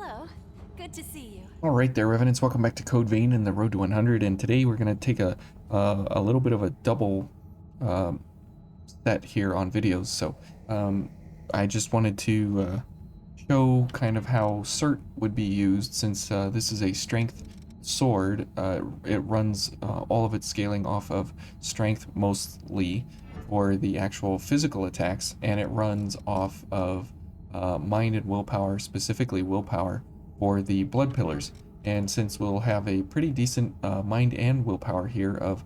Hello. Good to see you. All right there, Revenants. Welcome back to Code Vein and the Road to 100. And today we're going to take a little bit of a double um, set here on videos. So I just wanted to show kind of how Cert would be used since this is a strength sword. It runs all of its scaling off of strength mostly for the actual physical attacks, and it runs off of mind and willpower, specifically willpower, for the blood pillars. And since we'll have a pretty decent mind and willpower here of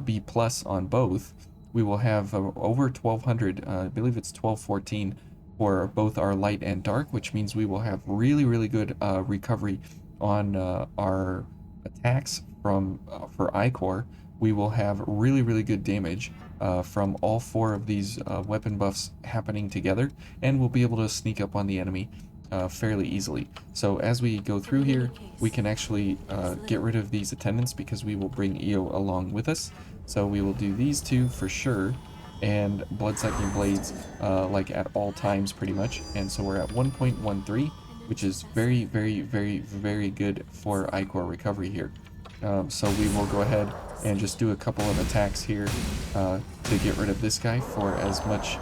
B plus on both, we will have over 1200, I believe it's 1214 for both our light and dark, which means we will have really good recovery on our attacks from for Ichor. We will have really good damage from all four of these weapon buffs happening together, and we'll be able to sneak up on the enemy fairly easily. So as we go through here, we can actually get rid of these attendants because we will bring Io along with us. So we will do these two for sure, and blood-sucking blades like at all times pretty much. And so we're at 1.13, which is very good for Ichor recovery here. So we will go ahead and just do a couple of attacks here to get rid of this guy for as much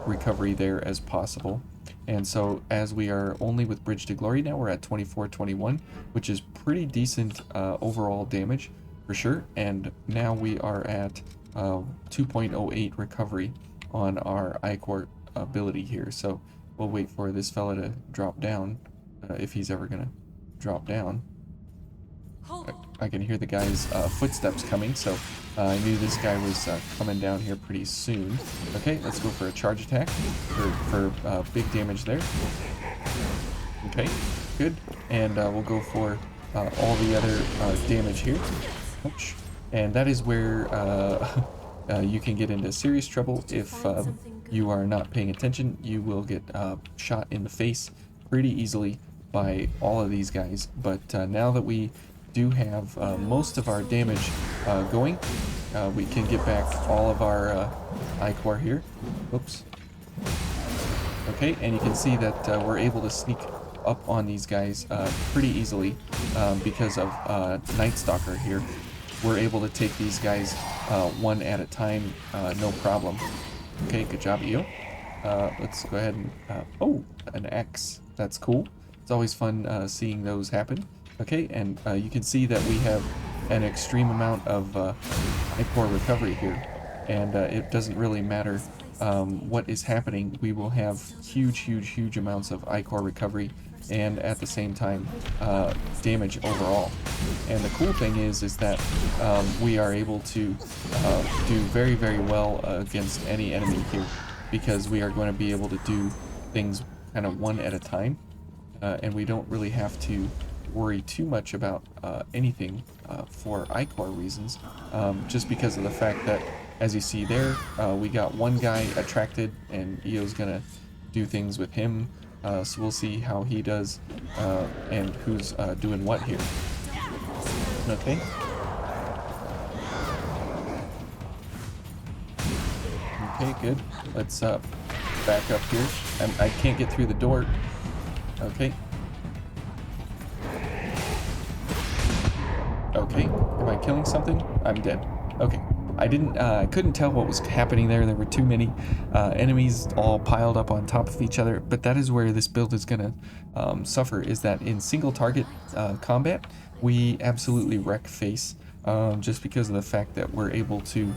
recovery there as possible. And so as we are only with Bridge to Glory now, we're at 2421, which is pretty decent overall damage for sure. And now we are at 2.08 recovery on our Ichor ability here. So we'll wait for this fella to drop down if he's ever gonna drop down. I can hear the guy's footsteps coming, so I knew this guy was coming down here pretty soon. Okay, let's go for a charge attack for big damage there. Okay, good. And we'll go for all the other damage here. Ouch. And that is where you can get into serious trouble if you are not paying attention. You will get shot in the face pretty easily by all of these guys. But now that we do have most of our damage going, we can get back all of our Ichor here. Oops. Okay, and you can see that we're able to sneak up on these guys pretty easily because of Night Stalker here. We're able to take these guys one at a time, no problem. Okay, good job, Io. Let's go ahead and... oh, an X. That's cool. It's always fun seeing those happen. Okay, and you can see that we have an extreme amount of Ichor recovery here. And it doesn't really matter what is happening. We will have huge amounts of Ichor recovery, and at the same time damage overall. And the cool thing is that we are able to do very well against any enemy here, because we are going to be able to do things kind of one at a time, and we don't really have to worry too much about anything for Ichor reasons, just because of the fact that, as you see there, we got one guy attracted, and Io's gonna do things with him. So we'll see how he does and who's doing what here. Okay. Okay, good. Let's back up here. I can't get through the door. Okay. Okay. Am I killing something? I'm dead. Okay. I couldn't tell what was happening there. There were too many enemies all piled up on top of each other, but that is where this build is gonna suffer, is that in single target combat, we absolutely wreck face, just because of the fact that we're able to,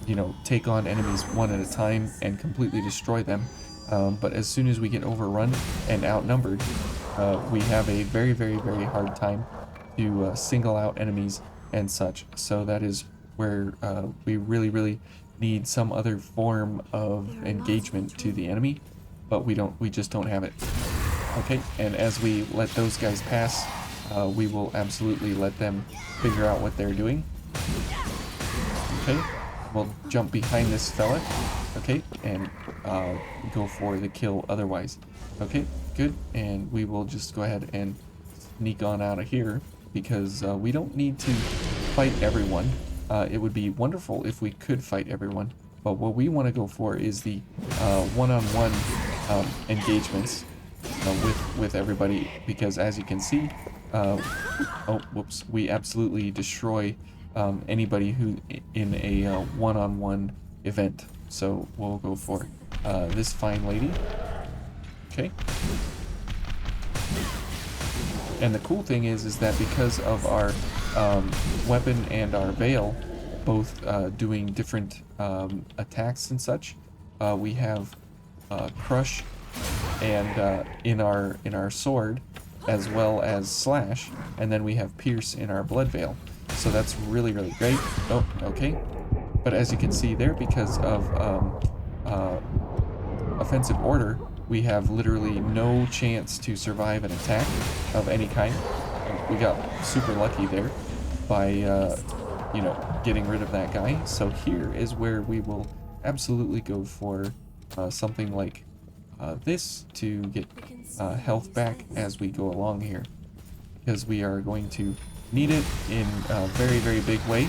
you know, take on enemies one at a time and completely destroy them. But as soon as we get overrun and outnumbered, we have a very hard time to single out enemies and such. So that is where we really need some other form of engagement to the enemy, but we just don't have it. Okay, and as we let those guys pass, we will absolutely let them figure out what they're doing. Okay, we'll jump behind this fella, okay, and go for the kill otherwise. Okay, good, and we will just go ahead and sneak on out of here, because we don't need to fight everyone. It would be wonderful if we could fight everyone, but what we want to go for is the one-on-one engagements with everybody, because as you can see, oh whoops, we absolutely destroy anybody who in a one-on-one event. So we'll go for this fine lady. Okay. And the cool thing is that because of our weapon and our veil both doing different attacks and such, we have crush and in our sword, as well as slash, and then we have pierce in our blood veil. So that's really great. Oh, okay. But as you can see there, because of offensive order, we have literally no chance to survive an attack of any kind. We got super lucky there by, you know, getting rid of that guy. So here is where we will absolutely go for something like this to get health back as we go along here, because we are going to need it in a very big way,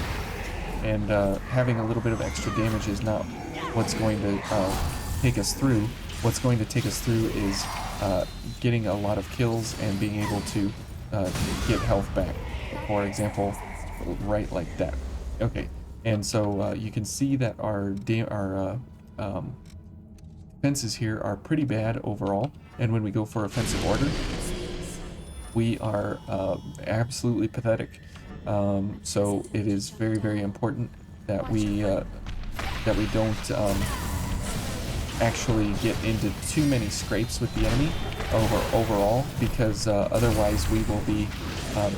and having a little bit of extra damage is not what's going to take us through. What's going to take us through is getting a lot of kills and being able to get health back. For example, right like that. Okay, and so you can see that our defenses here are pretty bad overall, and when we go for offensive order, we are absolutely pathetic. So it is very important that we don't actually get into too many scrapes with the enemy overall, because otherwise we will be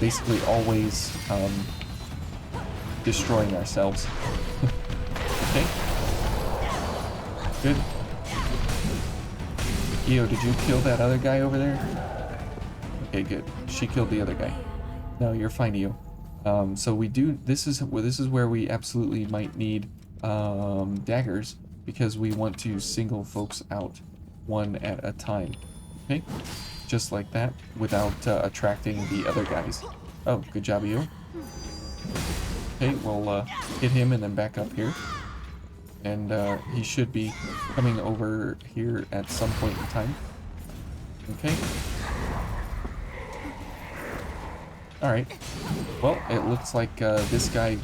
basically always destroying ourselves. Okay, good. Io, did you kill that other guy over there? Okay, good. She killed the other guy. No, you're fine, Io. So we do. This is where we absolutely might need daggers, because we want to single folks out one at a time. Okay, just like that, without attracting the other guys. Oh, good job, Io. Okay, we'll hit him and then back up here. And he should be coming over here at some point in time. Okay. Alright. Well, it looks like this guy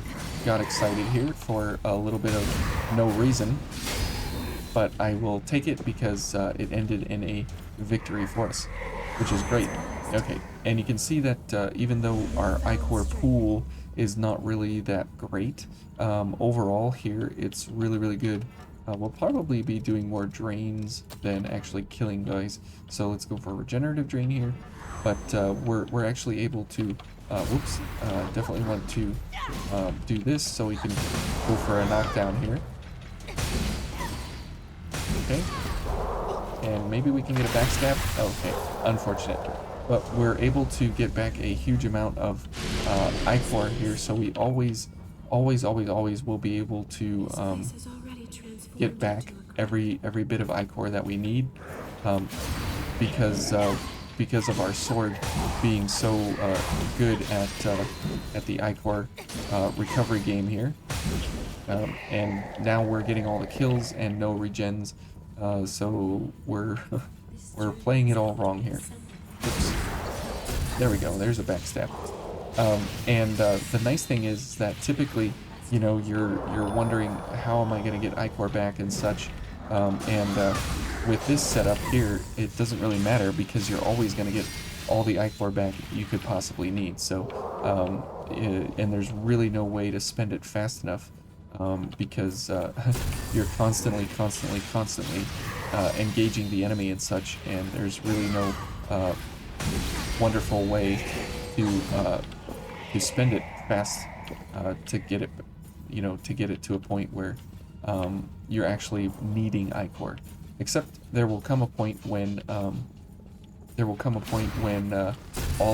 got excited here for a little bit of no reason. But I will take it because it ended in a victory for us, which is great. Okay, and you can see that even though our Ichor pool is not really that great, overall here it's really good. We'll probably be doing more drains than actually killing guys, so let's go for a regenerative drain here. But we're actually able to definitely want to do this so we can go for a knockdown here. Okay, and maybe we can get a backstab. Okay, unfortunate. But we're able to get back a huge amount of Ichor here, so we always will be able to get back every bit of Ichor that we need, because of our sword being so good at the Ichor recovery game here. And now we're getting all the kills and no regens, so we're playing it all wrong here. Oops. There we go. There's a backstab. And the nice thing is that typically, you know, you're wondering how am I going to get Ichor back and such. With this setup here, it doesn't really matter because you're always going to get all the Ichor back you could possibly need. So, and there's really no way to spend it fast enough, because you're constantly engaging the enemy and such, and there's really no wonderful way to spend it fast to get it, you know, to get it to a point where you're actually needing Ichor. Except there will come a point when all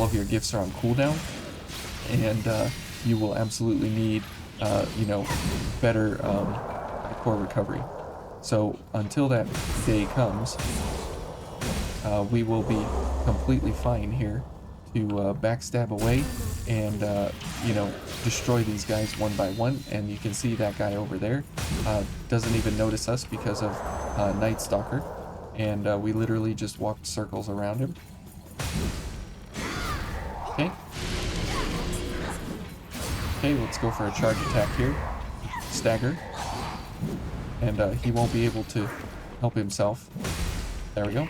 of your gifts are on cooldown, and you will absolutely need you know, better Ichor recovery. So until that day comes, we will be completely fine here to backstab away and you know, destroy these guys one by one. And you can see that guy over there doesn't even notice us because of Night Stalker. and we literally just walked circles around him. Okay. Okay, let's go for a charge attack here. Stagger. And he won't be able to help himself. There we go.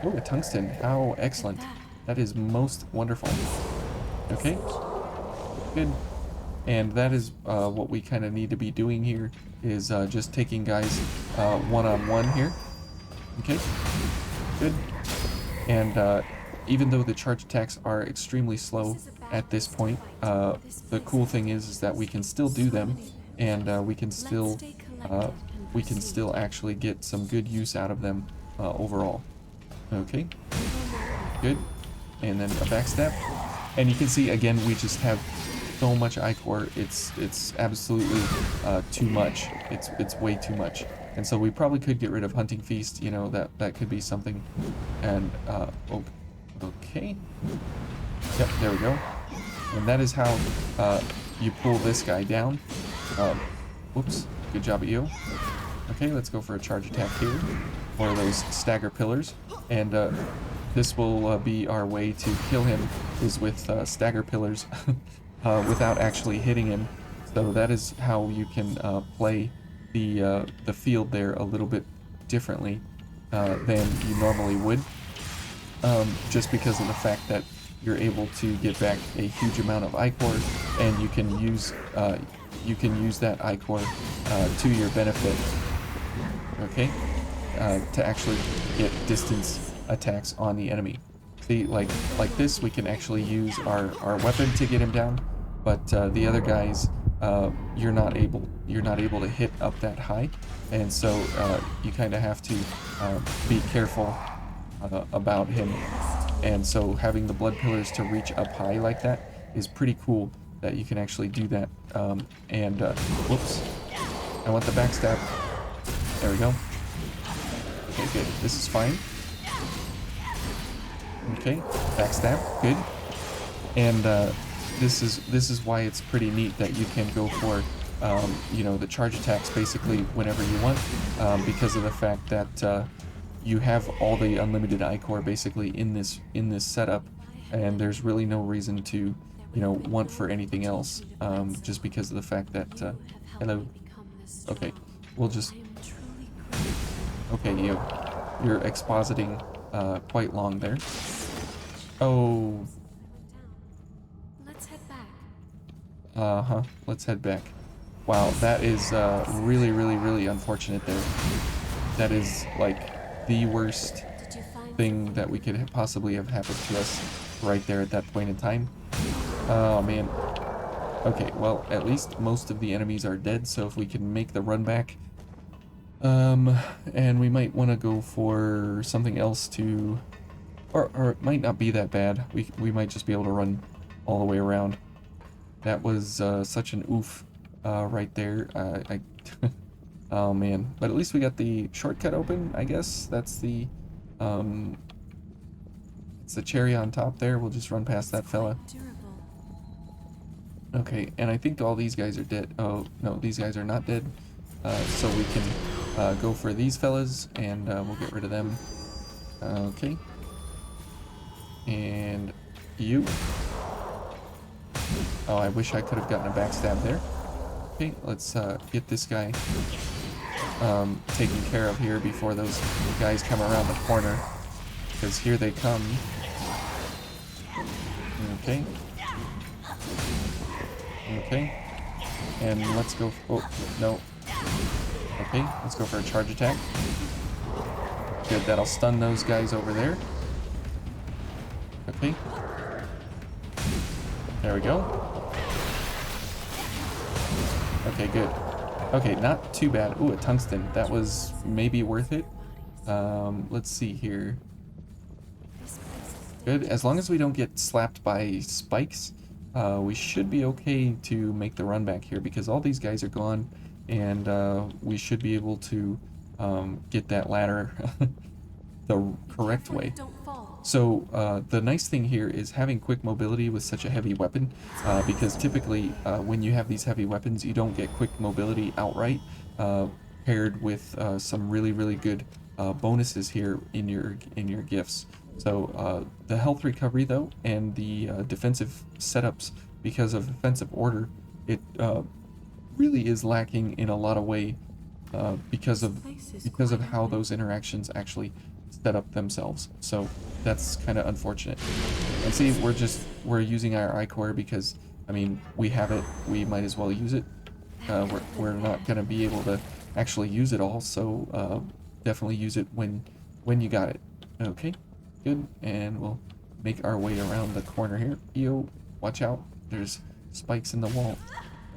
Oh, a tungsten. How excellent. That is most wonderful. Okay. Good. And that is what we kind of need to be doing here, is just taking guys one-on-one here. Okay. Good. And even though the charge attacks are extremely slow at this point, the cool thing is that we can still do them, and we can still actually get some good use out of them overall. Okay. Good. And then a backstab. And you can see again, we just have so much Ichor. It's absolutely too much. It's way too much. And so we probably could get rid of Hunting Feast. You know, that could be something. And oh, okay. Yep, there we go. And that is how you pull this guy down. Whoops. Good job, EO. Okay, let's go for a charge attack here. One of those stagger pillars. And this will be our way to kill him, is with stagger pillars without actually hitting him. So that is how you can play the field there a little bit differently than you normally would. Just because of the fact that you're able to get back a huge amount of Ichor, and you can use that Ichor to your benefit. Okay, to actually get distance attacks on the enemy. See, like this, we can actually use our weapon to get him down, but the other guys, you're not able to hit up that high, and so you kind of have to be careful about him. And so having the blood pillars to reach up high like that is pretty cool, that you can actually do that. Whoops, I want the backstab. There we go. Okay, good. This is fine. Okay, backstab, good. And this is why it's pretty neat that you can go for you know, the charge attacks basically whenever you want, because of the fact that you have all the unlimited Ichor basically in this setup, and there's really no reason to, you know, want for anything else, just because of the fact that hello. Okay, we'll just. Okay, you're expositing quite long there. Oh. Let's head back. Uh-huh. Let's head back. Wow, that is really, really, really unfortunate there. That is like the worst Did you find thing that we could possibly have happened to us right there at that point in time. Oh man. Okay, well, at least most of the enemies are dead, so if we can make the run back. And we might want to go for something else to, or it might not be that bad. We might just be able to run all the way around. That was such an oof right there. Oh man, but at least we got the shortcut open, I guess. That's the it's the cherry on top there. We'll just run past that fella. durable? Okay, and I think all these guys are dead. Oh no, these guys are not dead. So we can go for these fellas, and we'll get rid of them. Okay. And you. Oh, I wish I could have gotten a backstab there. Okay, let's get this guy taken care of here before those guys come around the corner, because here they come. Okay. Okay. And let's go. Oh, no. Okay, let's go for a charge attack. Good, that'll stun those guys over there. Okay. There we go. Okay, good. Okay, not too bad. Ooh, a tungsten. That was maybe worth it. Let's see here. Good. As long as we don't get slapped by spikes, we should be okay to make the run back here, because all these guys are gone, and we should be able to get that ladder the correct way. Don't fall. So the nice thing here is having quick mobility with such a heavy weapon, because typically when you have these heavy weapons, you don't get quick mobility outright, paired with some really, really good bonuses here in your gifts. So the health recovery though, and the defensive setups because of offensive order, it really is lacking in a lot of way because of how those interactions actually set up themselves. So that's kind of unfortunate. And see, we're using our I-Core because, I mean, we have it, we might as well use it. We're not gonna be able to actually use it all, so definitely use it when you got it. Okay, good, and we'll make our way around the corner here. Yo, watch out, there's spikes in the wall.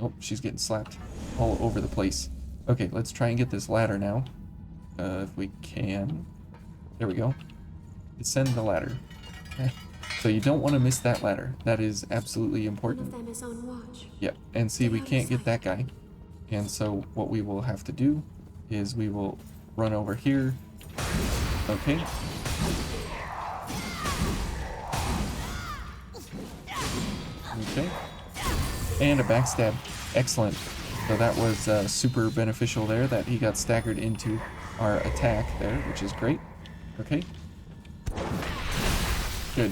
Oh, she's getting slapped all over the place. Okay, let's try and get this ladder now, if we can. There we go. Descend the ladder. So you don't want to miss that ladder. That is absolutely important. One of them is on watch. Yeah, and see, we can't get that guy. And so what we will have to do is we will run over here. Okay. Okay. And a backstab. Excellent. So that was super beneficial there, that he got staggered into our attack there, which is great. Okay. Good.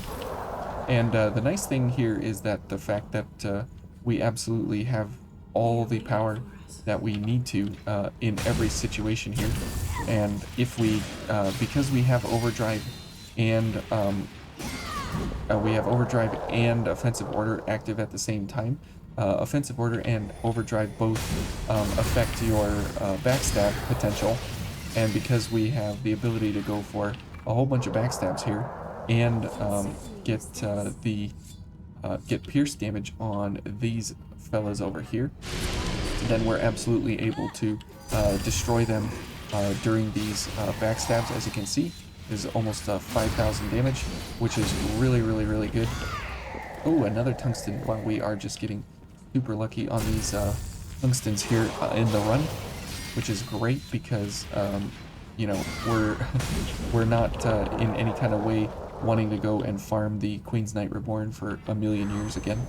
And the nice thing here is that the fact that we absolutely have all the power that we need to in every situation here. And if we, because we have overdrive and offensive order active at the same time, offensive order and overdrive both affect your backstab potential. And because we have the ability to go for a whole bunch of backstabs here and get pierce damage on these fellas over here, then we're absolutely able to destroy them during these backstabs. As you can see, is almost 5,000 damage, which is really, really, really good. Oh, another tungsten. Wow, we are just getting super lucky on these tungstens here in the run, which is great because you know, we're not in any kind of way wanting to go and farm the Queen's Knight Reborn for a million years again.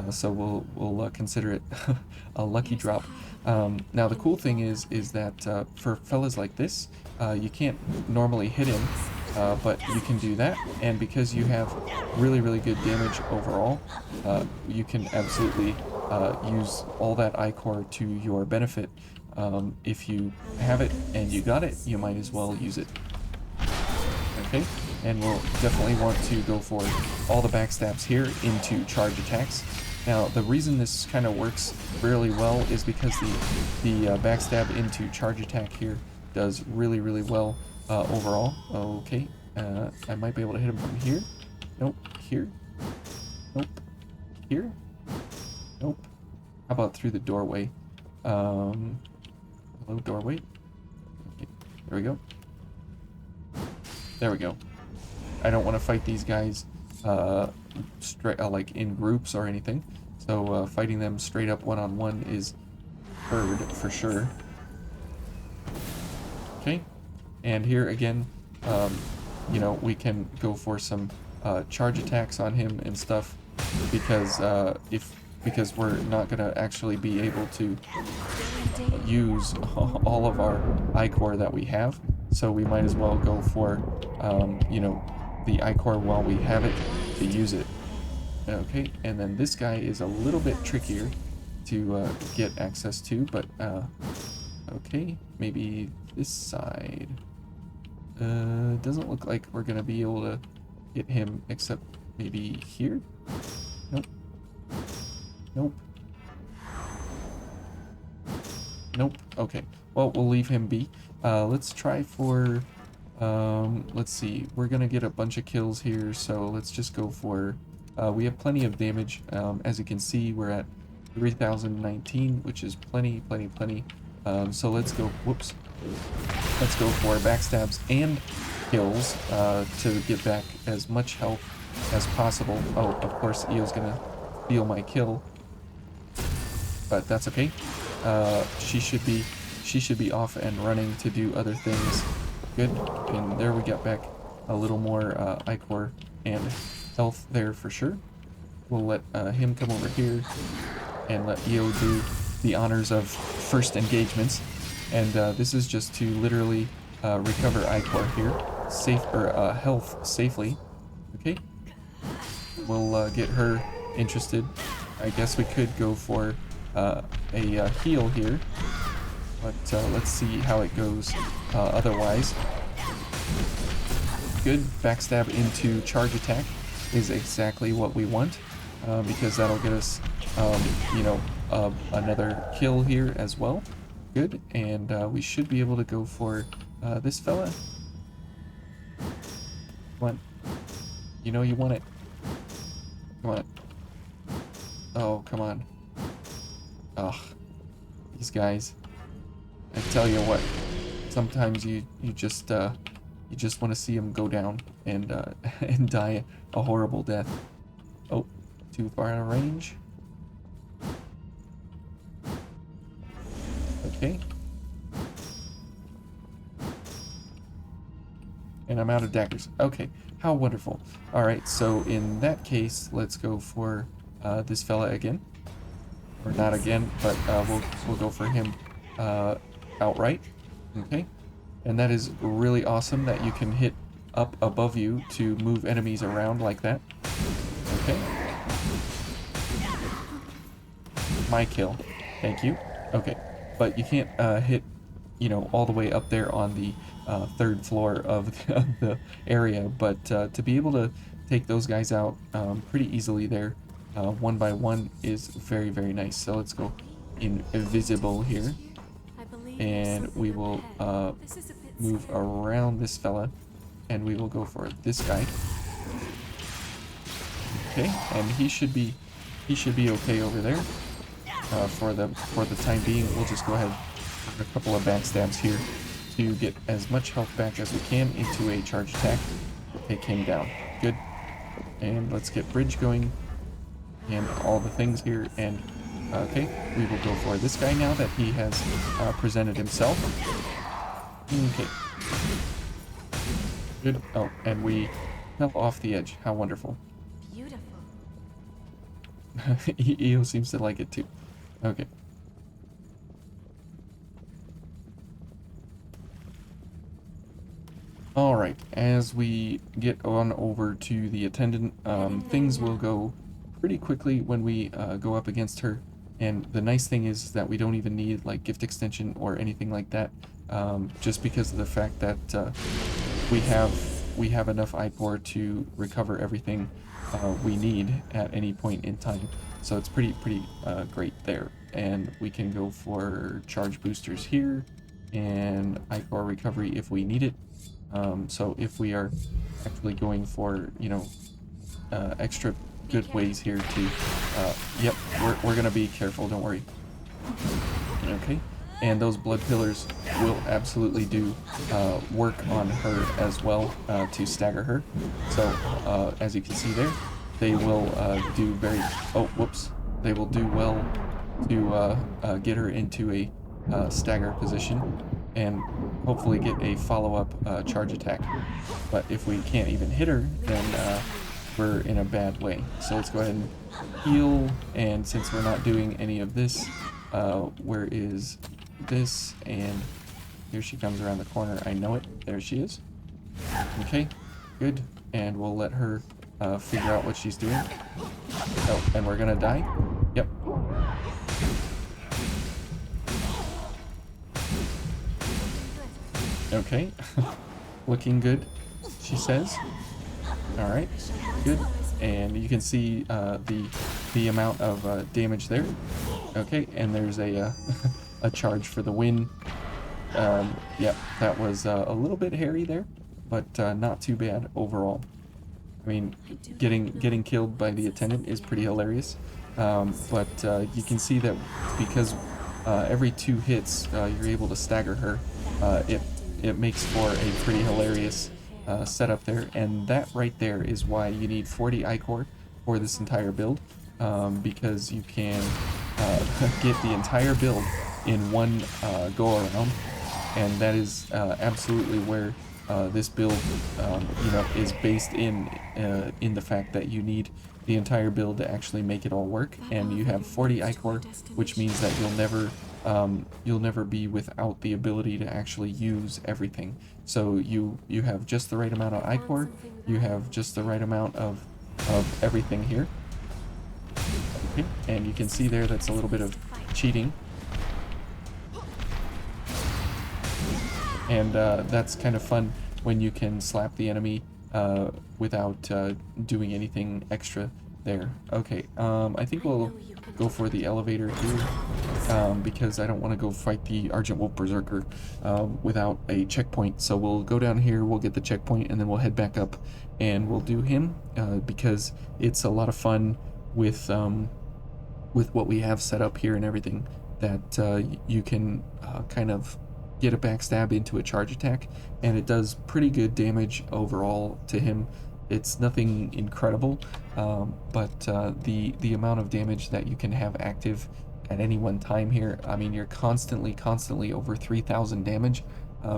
So we'll consider it a lucky drop. Now the cool thing is that for fellas like this, you can't normally hit him, but you can do that, and because you have really, really good damage overall, you can absolutely use all that I-Core to your benefit. If you have it and you got it, you might as well use it. Okay, and we'll definitely want to go for all the backstabs here into charge attacks. Now, the reason this kind of works really well is because the backstab into charge attack here does really, really well overall. Okay, I might be able to hit him from here. Nope. Here. Nope. Here. Nope. How about through the doorway? Hello, doorway. Okay, there we go. There we go. I don't want to fight these guys straight like in groups or anything, so fighting them straight up one-on-one is preferred for sure. Okay, and here again, you know, we can go for some charge attacks on him and stuff because because we're not gonna actually be able to use all of our I-Core that we have, so we might as well go for you know, the I-Core while we have it to use it. Okay, and then this guy is a little bit trickier to get access to, but okay, maybe this side. Doesn't look like we're gonna be able to get him except maybe here. Nope. Nope. Nope. Okay, well, we'll leave him be. Let's try for let's see, we're gonna get a bunch of kills here, so let's just go for we have plenty of damage. As you can see, we're at 3019, which is plenty. So let's go, whoops, let's go for backstabs and kills to get back as much health as possible. Oh, of course, Io's gonna steal my kill, but that's okay. She should be off and running to do other things. Good, and there we get back a little more I-Core and health there for sure. We'll let him come over here and let Io do the honors of first engagements, and this is just to literally recover Ichor here, health safely. Okay, we'll get her interested. I guess we could go for a heal here, but let's see how it goes otherwise. Good, backstab into charge attack is exactly what we want, because that'll get us, you know, another kill here as well. Good, and we should be able to go for this fella. Come on. You know you want it. Come on. Oh, come on. Ugh. These guys. I tell you what. Sometimes you just want to see them go down and and die a horrible death. Oh, too far out of range. Okay. And I'm out of daggers. Okay, how wonderful. Alright, so in that case, let's go for this fella again. Or not again, but we'll go for him outright. Okay. And that is really awesome that you can hit up above you to move enemies around like that. Okay. My kill. Thank you. Okay. But you can't hit, you know, all the way up there on the third floor of the area. But to be able to take those guys out pretty easily there, one by one, is very, very nice. So let's go invisible here. And we will move around this fella, and we will go for this guy. Okay, and he should be okay over there. For the time being, we'll just go ahead with a couple of backstabs here to get as much health back as we can into a charge attack. Take him down. Good. And let's get bridge going and all the things here. And okay, we will go for this guy now that he has presented himself. Okay. Good. Oh, and we fell off the edge. How wonderful. Beautiful. EO seems to like it too. Okay. Alright, as we get on over to the attendant, things will go pretty quickly when we go up against her. And the nice thing is that we don't even need like gift extension or anything like that, just because of the fact that we have enough Ichor to recover everything we need at any point in time. So it's pretty great there. And we can go for charge boosters here and Ichor recovery if we need it. So if we are actually going for, you know, extra good ways here to, yep, we're gonna be careful, don't worry. Okay, and those blood pillars will absolutely do work on her as well to stagger her. So as you can see there, they will do very, oh, whoops, they will do well to get her into a stagger position and hopefully get a follow-up charge attack. But if we can't even hit her, then we're in a bad way. So let's go ahead and heal, and since we're not doing any of this, where is this? And here she comes around the corner. I know it. There she is. Okay, good. And we'll let her figure out what she's doing. Oh, and we're gonna die? Yep. Okay. Looking good, she says. Alright, good. And you can see the amount of damage there. Okay, and there's a a charge for the win. Yep, that was a little bit hairy there, but not too bad overall. I mean, getting killed by the attendant is pretty hilarious, but you can see that because every 2 hits you're able to stagger her, it makes for a pretty hilarious setup there, and that right there is why you need 40 Ichor for this entire build, because you can get the entire build in one go around, and that is absolutely where this build, you know, is based in the fact that you need the entire build to actually make it all work, and you have 40 Ichor, which means that you'll never you'll never be without the ability to actually use everything. So you have just the right amount of ichor, you have just the right amount of everything here. Okay, and you can see there that's a little bit of cheating. And that's kind of fun when you can slap the enemy without doing anything extra there. Okay, I think we'll go for the elevator here because I don't want to go fight the Argent Wolf Berserker without a checkpoint. So we'll go down here, we'll get the checkpoint, and then we'll head back up and we'll do him because it's a lot of fun with what we have set up here and everything, that you can kind of get a backstab into a charge attack, and it does pretty good damage overall to him. It's nothing incredible, but the amount of damage that you can have active at any one time here, I mean, you're constantly over 3,000 damage,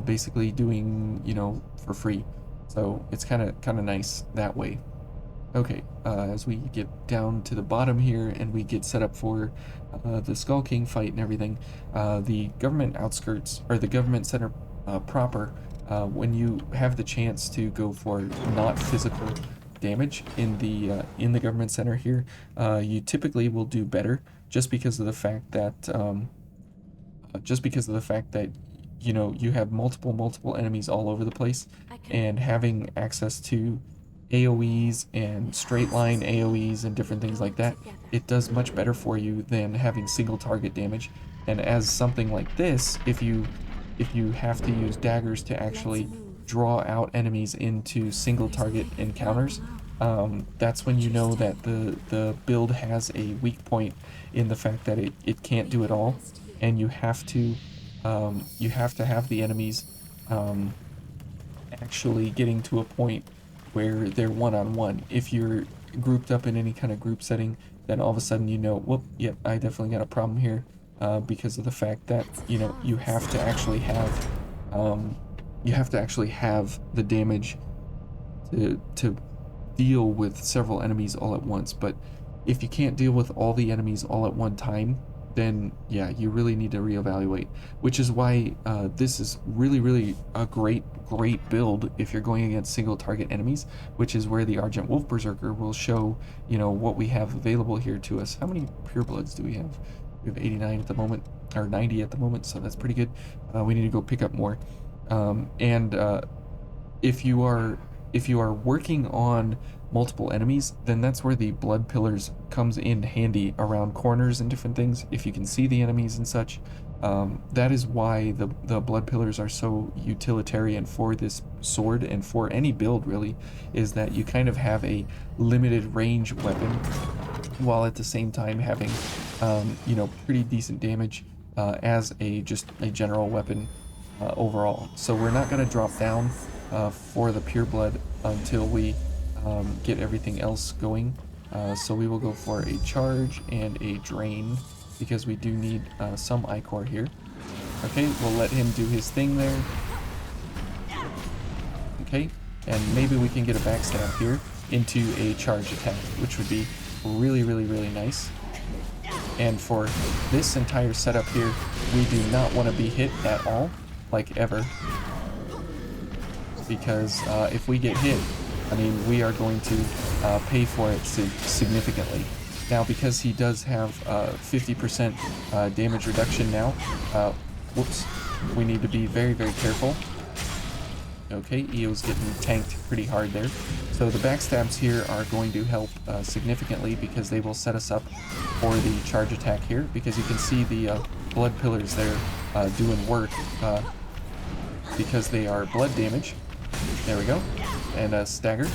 basically doing, you know, for free. So it's kind of nice that way. Okay, as we get down to the bottom here and we get set up for the Skull King fight and everything, the government outskirts, or the government center proper, when you have the chance to go for not physical damage in the government center here, you typically will do better just because of the fact that you know, you have multiple enemies all over the place, and having access to AoEs and straight line AoEs and different things like that, it does much better for you than having single target damage. And as something like this, if you have to use daggers to actually draw out enemies into single target encounters, that's when you know that the build has a weak point in the fact that it can't do it all, and you have to have the enemies actually getting to a point where they're one-on-one. If you're grouped up in any kind of group setting, then all of a sudden you know, whoop, yep, I definitely got a problem here, because of the fact that, you know, you have to actually have the damage to deal with several enemies all at once. But if you can't deal with all the enemies all at one time, then yeah, you really need to reevaluate, which is why this is really a great build if you're going against single target enemies, which is where the Argent Wolf Berserker will show, you know, what we have available here to us. How many purebloods do we have? We have 89 at the moment, or 90 at the moment, so that's pretty good. We need to go pick up more. If you are working on multiple enemies, then that's where the blood pillars comes in handy around corners and different things. If you can see the enemies and such, that is why the blood pillars are so utilitarian for this sword and for any build, really, is that you kind of have a limited range weapon while at the same time having you know, pretty decent damage as just a general weapon overall. So we're not going to drop down for the pure blood until we get everything else going. So we will go for a charge and a drain because we do need some ichor here. Okay, we'll let him do his thing there. Okay, and maybe we can get a backstab here into a charge attack, which would be really nice. And for this entire setup here, we do not want to be hit at all, like ever, because if we get hit, I mean, we are going to pay for it significantly. Now, because he does have 50% damage reduction now, whoops, we need to be very careful. Okay, Eo's getting tanked pretty hard there. So the backstabs here are going to help significantly because they will set us up for the charge attack here, because you can see the blood pillars there doing work because they are blood damage. There we go. And a stagger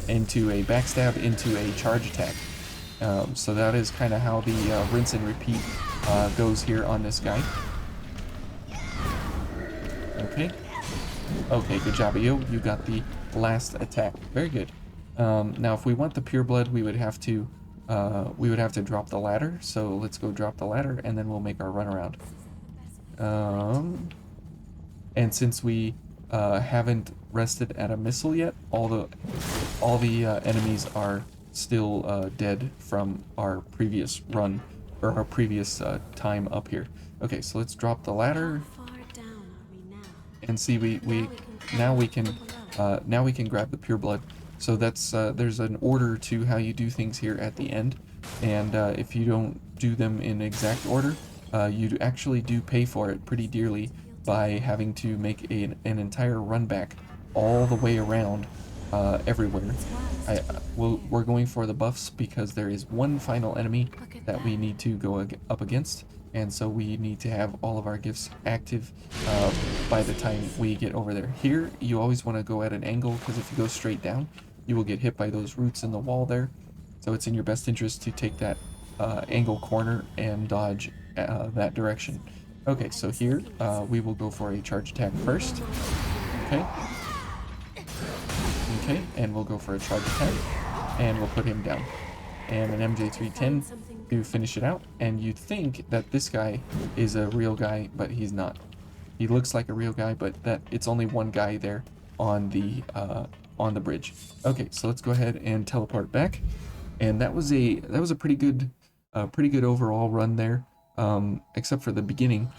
into a backstab into a charge attack. So that is kind of how the rinse and repeat goes here on this guy. Okay. Okay, good job, Eo. You got the last attack. Very good. Now, if we want the pure blood, we would have to drop the ladder. So let's go drop the ladder, and then we'll make our run around. And since we haven't rested at a missile yet, all the enemies are still dead from our previous run. or our previous time up here. Okay, so let's drop the ladder How far down are we now? and see now we can now we can grab the pure blood. So that's there's an order to how you do things here at the end, and if you don't do them in exact order, you actually do pay for it pretty dearly by having to make an entire run back all the way around everywhere. We're going for the buffs because there is one final enemy that we need to go up against, and so we need to have all of our gifts active by the time we get over there. Here, you always want to go at an angle, because if you go straight down, you will get hit by those roots in the wall there. So it's in your best interest to take that angle corner and dodge that direction. Okay, so here we will go for a charge attack first. Okay. Okay, and we'll go for a charge attack, and we'll put him down. And an MJ310 to finish it out. And you'd think that this guy is a real guy, but he's not. He looks like a real guy, but it's only one guy there on the bridge. Okay, so let's go ahead and teleport back. And that was a pretty good overall run there, except for the beginning.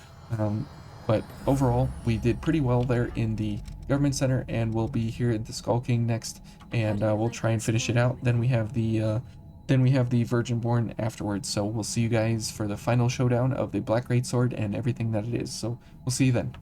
But overall, we did pretty well there in the government center, and we'll be here at the Skull King next, and we'll try and finish it out. Then we have the Virginborn afterwards. So we'll see you guys for the final showdown of the Black Greatsword and everything that it is. So we'll see you then.